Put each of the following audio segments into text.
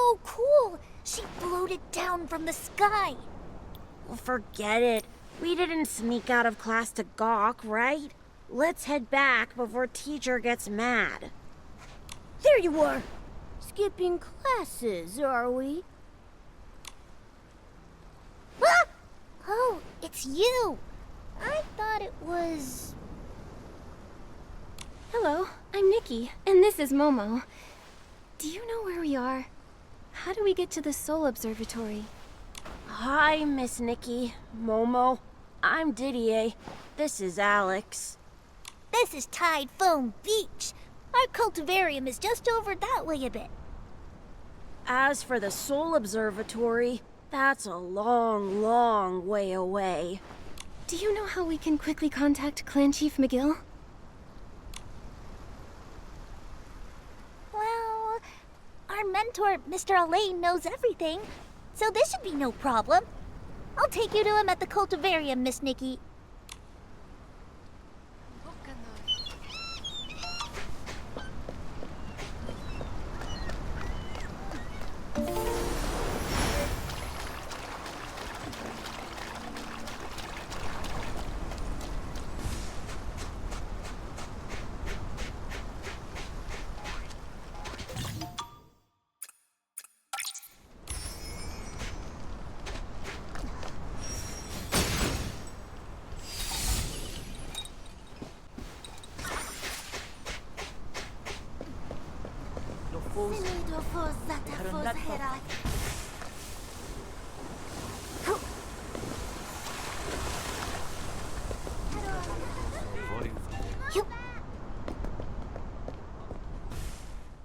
so cool! She floated down from the sky. Well, forget it. We didn't sneak out of class to gawk, right? Let's head back before teacher gets mad. There you are! Skipping classes, are we? Ah! Oh, it's you! I thought it was... Hello, I'm Nikki, and this is Momo. Do you know where we are? How do we get to the Soul Observatory? Hi, Miss Nikki. Momo. I'm Didier. This is Alex. This is Tide Foam Beach. Our cultivarium is just over that way a bit. As for the Soul Observatory, that's a long, long way away. Do you know how we can quickly contact Clan Chief McGill? Well, our mentor, Mr. Elaine, knows everything, so this should be no problem. I'll take you to him at the cultivarium, Miss Nikki.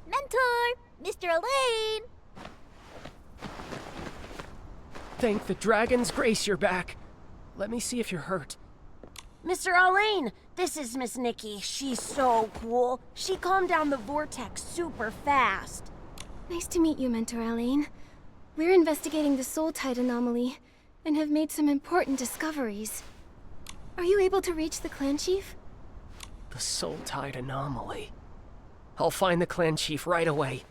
Mentor, Mr. Elaine! Thank the dragon's grace you're back. Let me see if you're hurt. Mr. Elaine, this is Miss Nikki. She's so cool. She calmed down the vortex super fast. Nice to meet you, Mentor Elaine. We're investigating the Soul Tide anomaly, and have made some important discoveries. Are you able to reach the Clan Chief? The Soul Tide anomaly. I'll find the Clan Chief right away.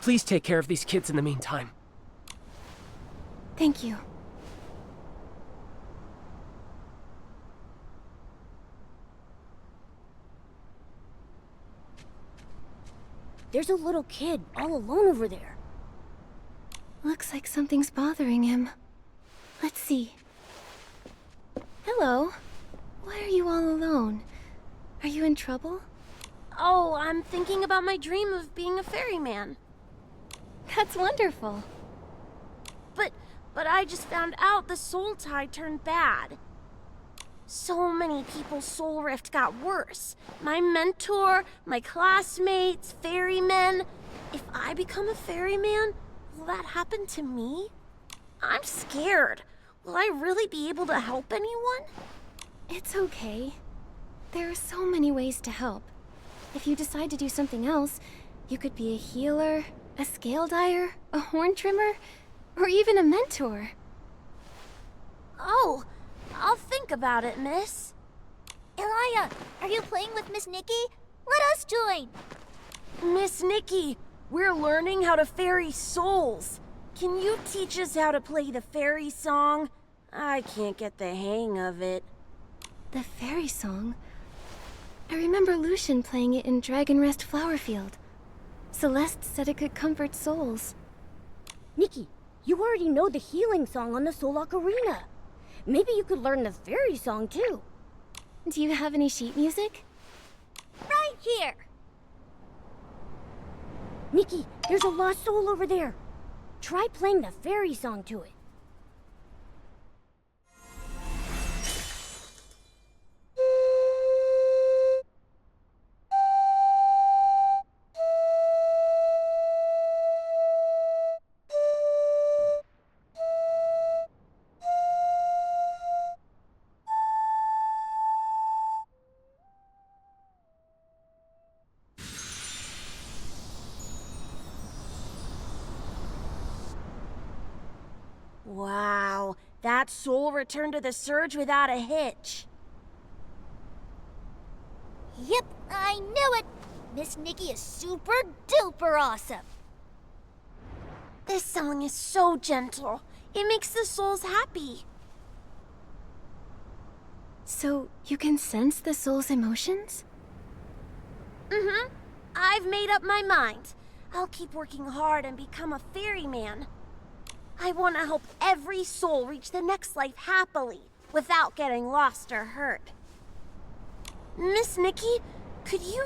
Please take care of these kids in the meantime. Thank you. There's a little kid all alone over there. Looks like something's bothering him. Let's see. Hello. Why are you all alone? Are you in trouble? Oh, I'm thinking about my dream of being a ferryman. That's wonderful. But I just found out the Soul Tide turned bad. So many people's soul rift got worse. My mentor, my classmates, ferrymen. If I become a ferryman, will that happen to me? I'm scared. Will I really be able to help anyone? It's okay. There are so many ways to help. If you decide to do something else, you could be a healer, a scale dyer, a horn trimmer, or even a mentor. Oh, I'll think about it, miss. Elia, are you playing with Miss Nikki? Let us join! Miss Nikki, we're learning how to ferry souls. Can you teach us how to play the fairy song? I can't get the hang of it. The fairy song? I remember Lucian playing it in Dragon Rest Flowerfield. Celeste said it could comfort souls. Nikki, you already know the healing song on the Soul Ocarina. Maybe you could learn the fairy song too. Do you have any sheet music? Right here! Nikki, there's a lost soul over there. Try playing the fairy song to it. Wow, that soul returned to the surge without a hitch. Yep, I knew it! Miss Nikki is super duper awesome! This song is so gentle. It makes the souls happy. So you can sense the soul's emotions? Mm-hmm. I've made up my mind. I'll keep working hard and become a ferryman. I want to help every soul reach the next life happily, without getting lost or hurt. Miss Nikki, could you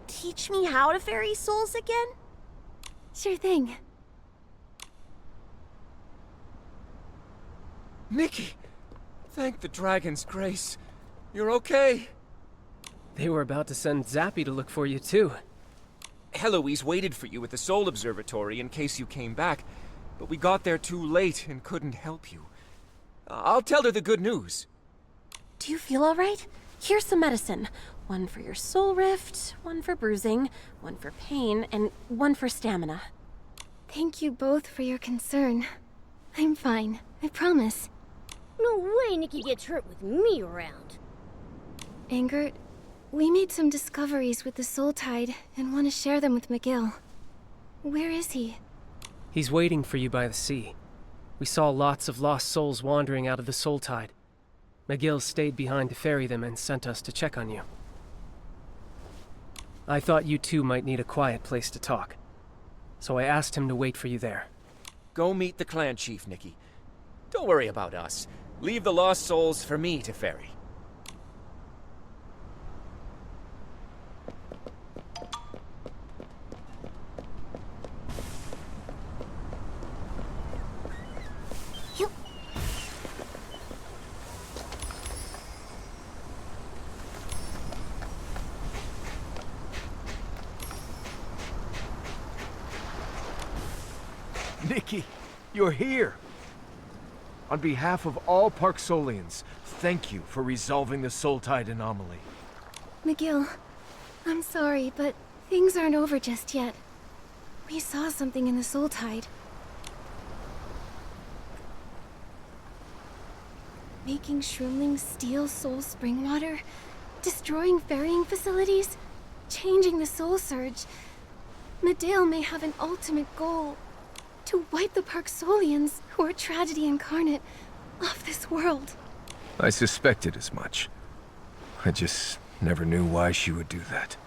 teach me how to ferry souls again? Sure thing. Nikki! Thank the dragon's grace. You're okay? They were about to send Zappy to look for you, too. Heloise waited for you at the Soul Observatory in case you came back, but we got there too late and couldn't help you. I'll tell her the good news. Do you feel all right? Here's some medicine. One for your soul rift, one for bruising, one for pain, and one for stamina. Thank you both for your concern. I'm fine, I promise. No way Nikki gets hurt with me around. Angert, we made some discoveries with the Soul Tide and want to share them with McGill. Where is he? He's waiting for you by the sea. We saw lots of lost souls wandering out of the Soul Tide. McGill stayed behind to ferry them and sent us to check on you. I thought you two might need a quiet place to talk, so I asked him to wait for you there. Go meet the clan chief, Nikki. Don't worry about us. Leave the lost souls for me to ferry. Nikki, you're here! On behalf of all Parksolians, thank you for resolving the Soul Tide anomaly. McGill, I'm sorry, but things aren't over just yet. We saw something in the Soul Tide. Making shroomlings steal soul spring water, destroying ferrying facilities, changing the soul surge. Medale may have an ultimate goal. To wipe the Parksolians, who are tragedy incarnate, off this world. I suspected as much. I just never knew why she would do that.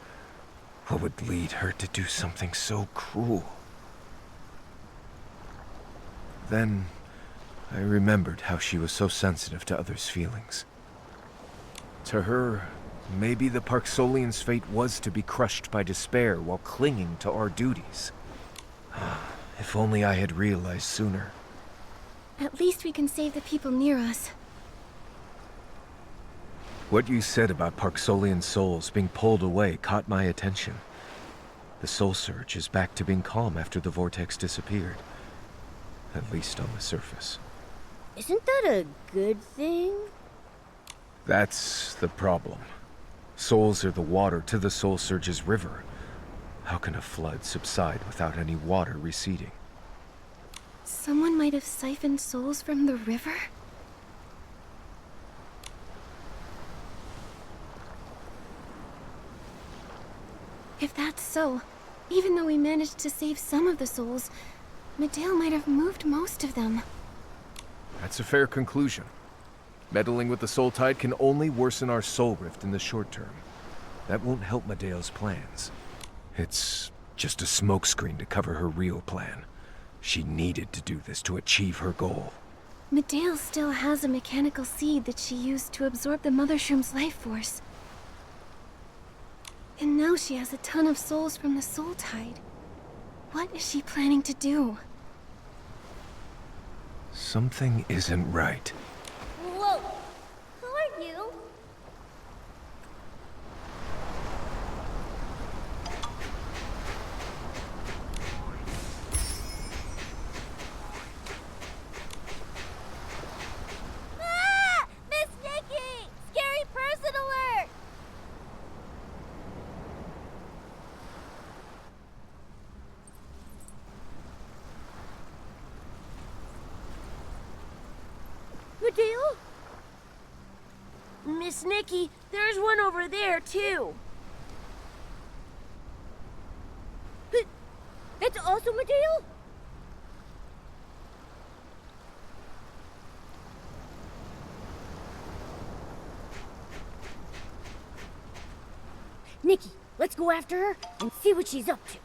What would lead her to do something so cruel? Then, I remembered how she was so sensitive to others' feelings. To her, maybe the Parksolians' fate was to be crushed by despair while clinging to our duties. If only I had realized sooner. At least we can save the people near us. What you said about Parksolian souls being pulled away caught my attention. The soul surge is back to being calm after the vortex disappeared. At least on the surface. Isn't that a good thing? That's the problem. Souls are the water to the soul surge's river. How can a flood subside without any water receding? Someone might have siphoned souls from the river? If that's so, even though we managed to save some of the souls, Medale might have moved most of them. That's a fair conclusion. Meddling with the Soul Tide can only worsen our soul rift in the short term. That won't help Medale's plans. It's just a smokescreen to cover her real plan. She needed to do this to achieve her goal. Medale still has a mechanical seed that she used to absorb the Mother Shroom's life force. And now she has a ton of souls from the Soul Tide. What is she planning to do? Something isn't right. Whoa! Who are you? Ah! Miss Nikki! Scary person alert! Medale? Miss Nikki, there's one over there, too. That's also Medale? Let's go after her and see what she's up to.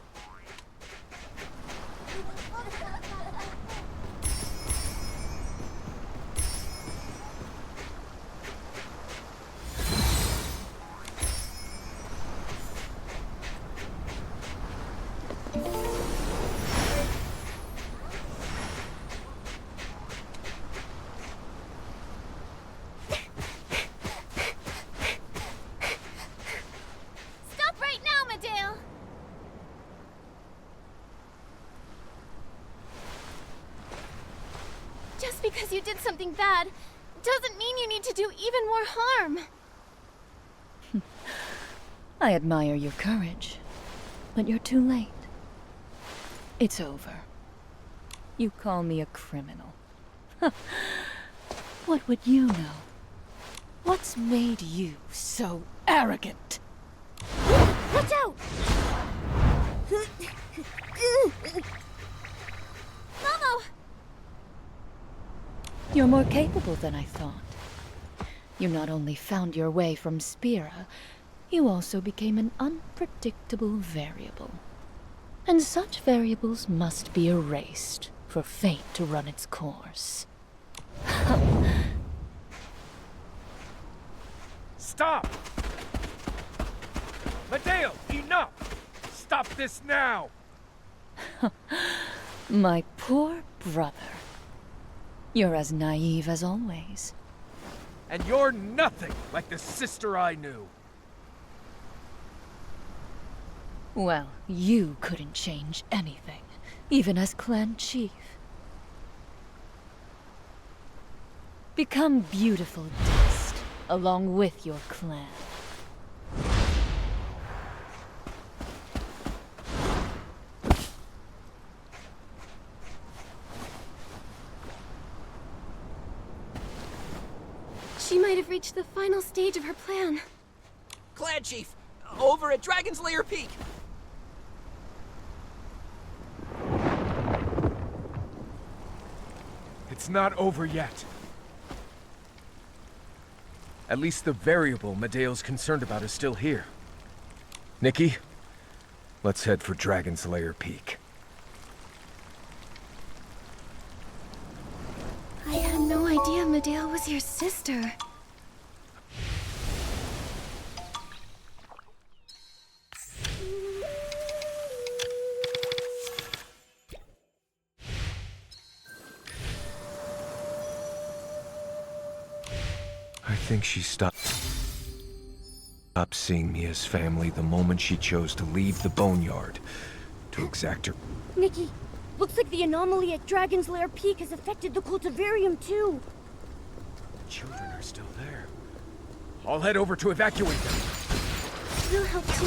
Stop right now, Medale! Just because you did something bad doesn't mean you need to do even more harm. I admire your courage, but you're too late. It's over. You call me a criminal. What would you know? What's made you so arrogant? Watch out! Momo! You're more capable than I thought. You not only found your way from Spira, you also became an unpredictable variable. And such variables must be erased for fate to run its course. Stop! Medale, enough! Stop this now! My poor brother. You're as naive as always. And you're nothing like the sister I knew. Well, you couldn't change anything, even as clan chief. Become beautiful dust, along with your clan. She might have reached the final stage of her plan. Clan Chief, over at Dragon's Lair Peak. It's not over yet. At least the variable Medale's concerned about is still here. Nikki, let's head for Dragon's Lair Peak. I had no idea Medale was your sister. I think she stopped seeing me as family the moment she chose to leave the boneyard to exact her. Nikki, looks like the anomaly at Dragon's Lair Peak has affected the cultivarium too. Children are still there. I'll head over to evacuate them. We'll help too.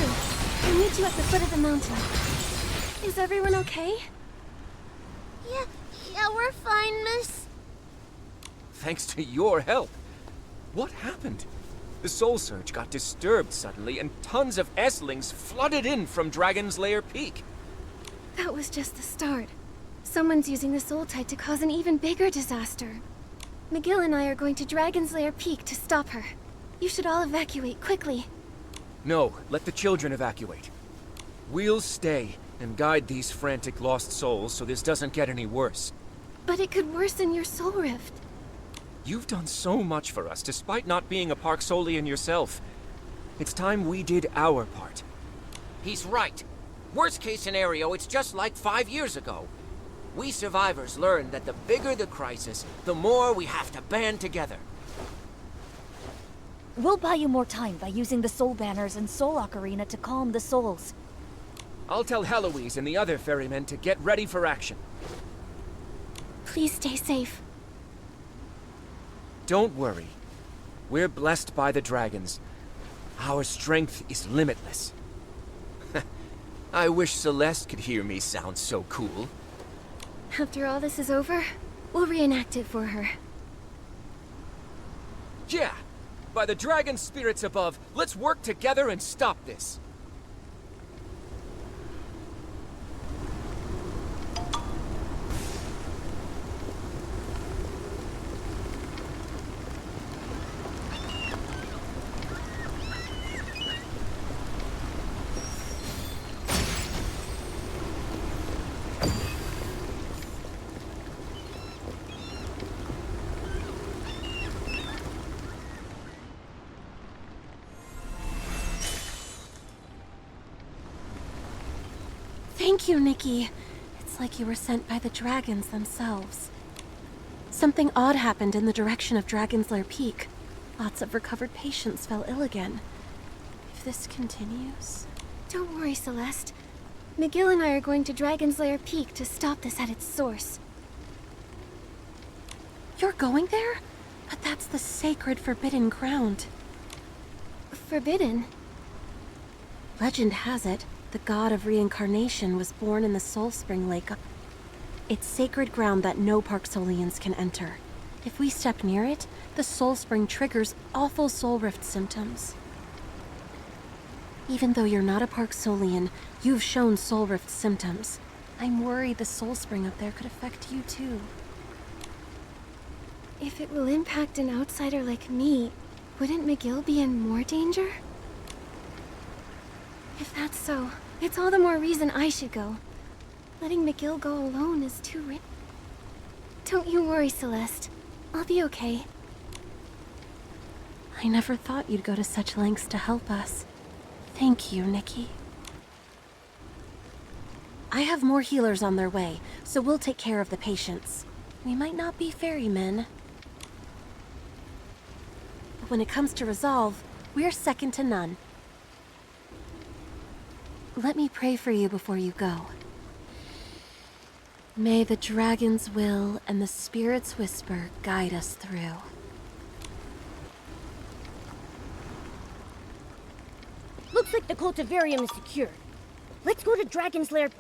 We'll meet you at the foot of the mountain. Is everyone okay? Yeah, we're fine, miss. Thanks to your help. What happened? The Soul Surge got disturbed suddenly, and tons of S-lings flooded in from Dragon's Lair Peak. That was just the start. Someone's using the Soul Tide to cause an even bigger disaster. McGill and I are going to Dragon's Lair Peak to stop her. You should all evacuate quickly. No, let the children evacuate. We'll stay and guide these frantic lost souls so this doesn't get any worse. But it could worsen your soul rift. You've done so much for us, despite not being a Park Solian yourself. It's time we did our part. He's right. Worst case scenario, it's just like 5 years ago. We survivors learned that the bigger the crisis, the more we have to band together. We'll buy you more time by using the soul banners and Soul Ocarina to calm the souls. I'll tell Heloise and the other ferrymen to get ready for action. Please stay safe. Don't worry. We're blessed by the dragons. Our strength is limitless. I wish Celeste could hear me sound so cool. After all this is over, we'll reenact it for her. Yeah! By the dragon spirits above, let's work together and stop this. Thank you, Nikki. It's like you were sent by the dragons themselves. Something odd happened in the direction of Dragon's Lair Peak. Lots of recovered patients fell ill again. If this continues... Don't worry, Celeste. McGill and I are going to Dragon's Lair Peak to stop this at its source. You're going there? But that's the sacred forbidden ground. Forbidden? Legend has it, the god of reincarnation was born in the Soul Spring Lake. It's sacred ground that no Parksolians can enter. If we step near it, the Soul Spring triggers awful soul rift symptoms. Even though you're not a Parksolian, you've shown soul rift symptoms. I'm worried the Soul Spring up there could affect you too. If it will impact an outsider like me, wouldn't McGill be in more danger? If that's so, it's all the more reason I should go. Letting McGill go alone is too risky. Don't you worry, Celeste. I'll be okay. I never thought you'd go to such lengths to help us. Thank you, Nikki. I have more healers on their way, so we'll take care of the patients. We might not be ferrymen, but when it comes to resolve, we're second to none. Let me pray for you before you go. May the dragon's will and the spirit's whisper guide us through. Looks like the cultivarium is secure. Let's go to Dragon's Lair.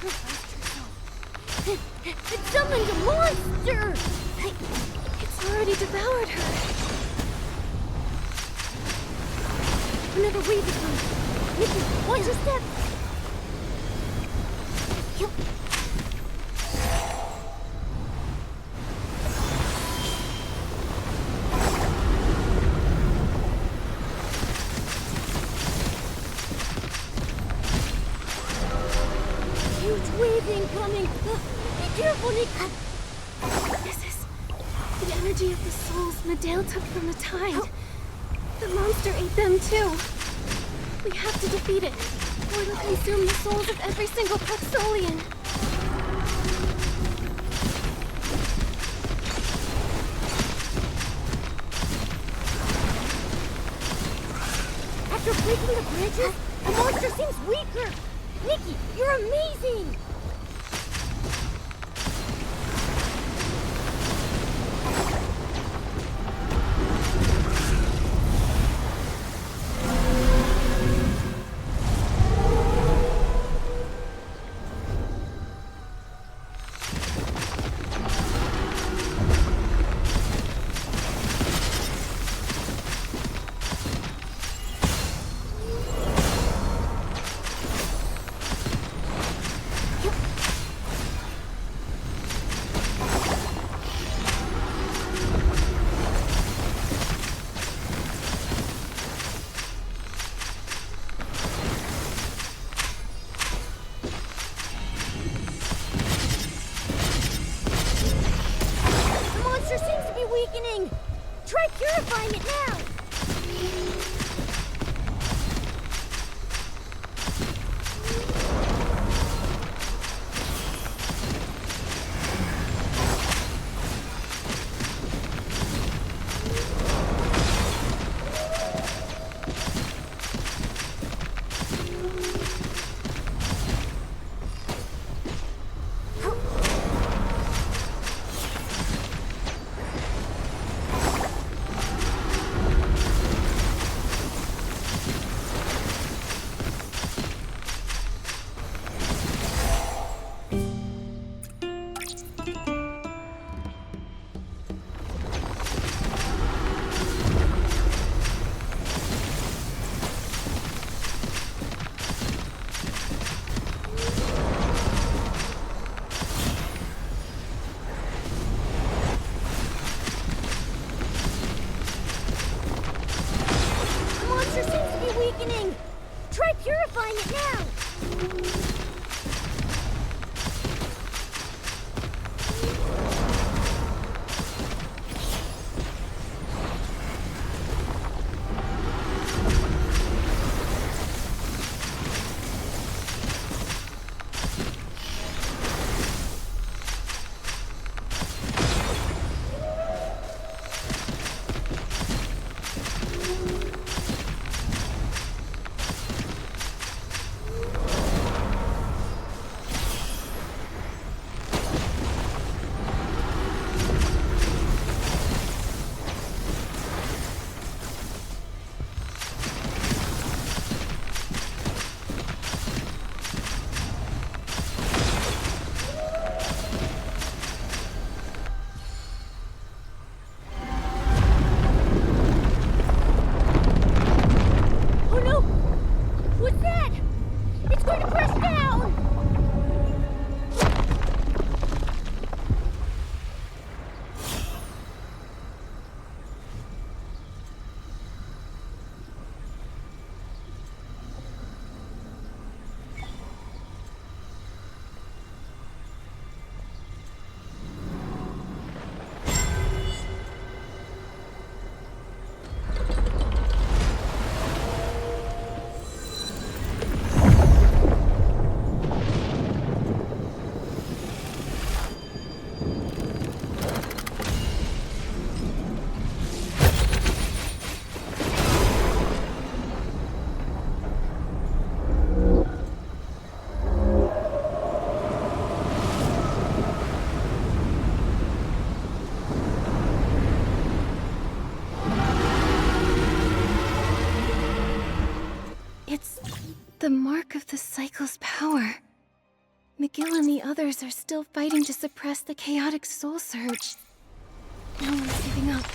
sacrificed herself. It summoned a monster! It's already devoured her. Another wave is coming. Nikki, watch your step! Huge wave incoming! Be careful, Nikki! This is the energy of the souls Medale took from the tide. The monster ate them too. We have to defeat it, or it'll consume the souls of every single Paxolian. After breaking the branches, the monster seems weaker! Nikki, you're amazing! Weakening! Try purifying it now! Try purifying it now! The mark of the cycle's power. McGill and the others are still fighting to suppress the chaotic soul surge. No one's giving up,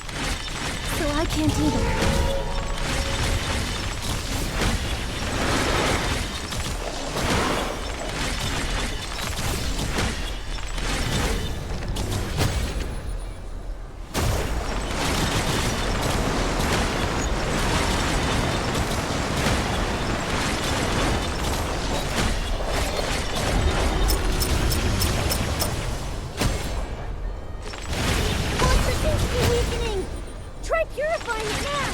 so I can't either. Try purifying it now!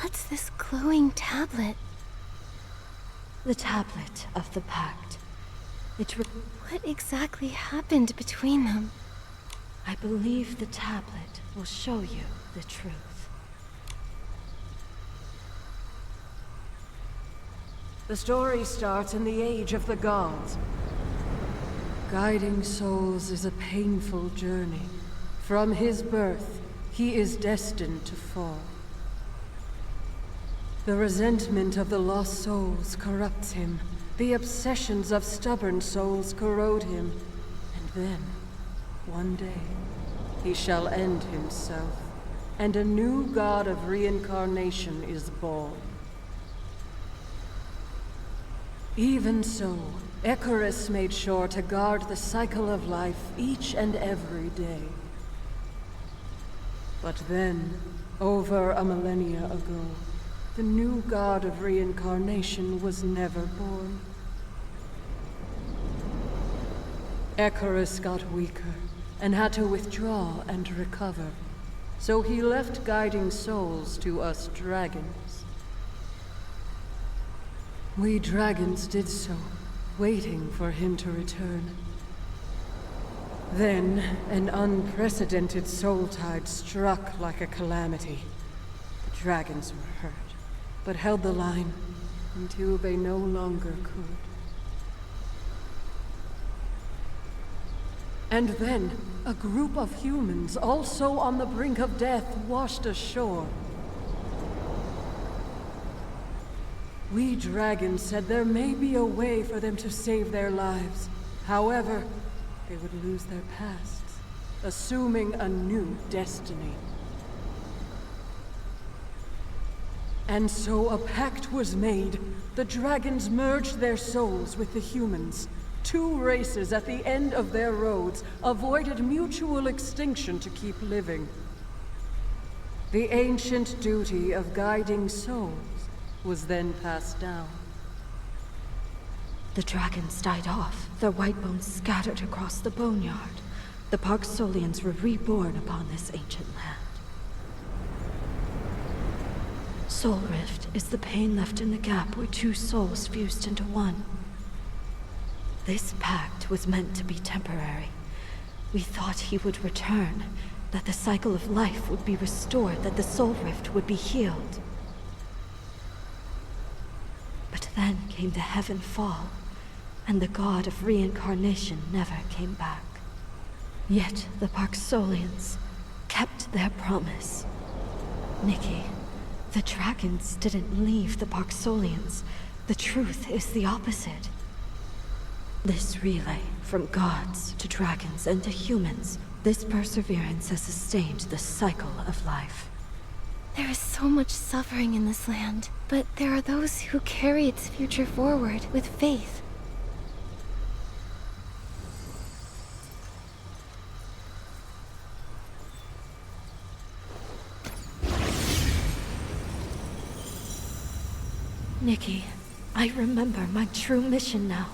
What's this glowing tablet? The tablet of the pact. What exactly happened between them? I believe the tablet will show you the truth. The story starts in the Age of the Gods. Guiding souls is a painful journey. From his birth, he is destined to fall. The resentment of the lost souls corrupts him. The obsessions of stubborn souls corrode him. And then, one day, he shall end himself. and a new god of reincarnation is born. Even so, Icarus made sure to guard the cycle of life each and every day. But then, over a millennia ago, the new god of reincarnation was never born. Icarus got weaker and had to withdraw and recover, so he left guiding souls to us dragons. We dragons did so, waiting for him to return. Then, an unprecedented soul tide struck like a calamity. The dragons were hurt, but held the line until they no longer could. And then, a group of humans, also on the brink of death, washed ashore. We dragons said there may be a way for them to save their lives. However, they would lose their pasts, assuming a new destiny. And so a pact was made. The dragons merged their souls with the humans. Two races at the end of their roads avoided mutual extinction to keep living. The ancient duty of guiding souls was then passed down. The dragons died off, their white bones scattered across the boneyard. The Parksolians were reborn upon this ancient land. Soul Rift is the pain left in the gap where two souls fused into one. This pact was meant to be temporary. We thought he would return, that the cycle of life would be restored, that the Soul Rift would be healed. But then came the Heaven Fall, and the god of reincarnation never came back. Yet the Parksolians kept their promise. Nikki, the dragons didn't leave the Parksolians. The truth is the opposite. This relay, from gods to dragons and to humans, this perseverance has sustained the cycle of life. There is so much suffering in this land, but there are those who carry its future forward with faith. Nikki, I remember my true mission now.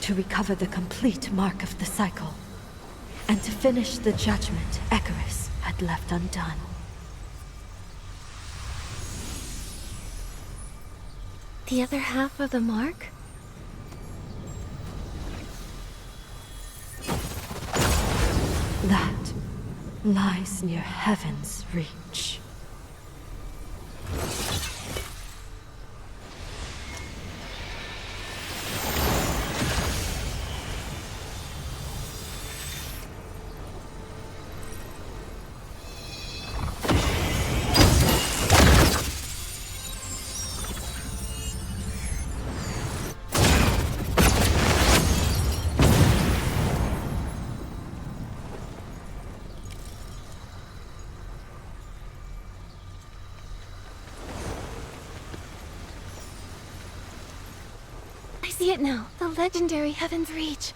To recover the complete mark of the cycle, and to finish the judgment Icarus had left undone. The other half of the mark? That lies near heaven's reach. I see it now. The legendary Heaven's Reach.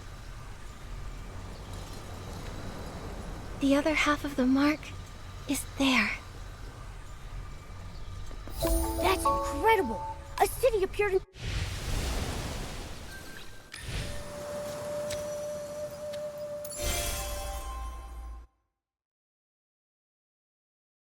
The other half of the mark is there. That's incredible! A city appeared in...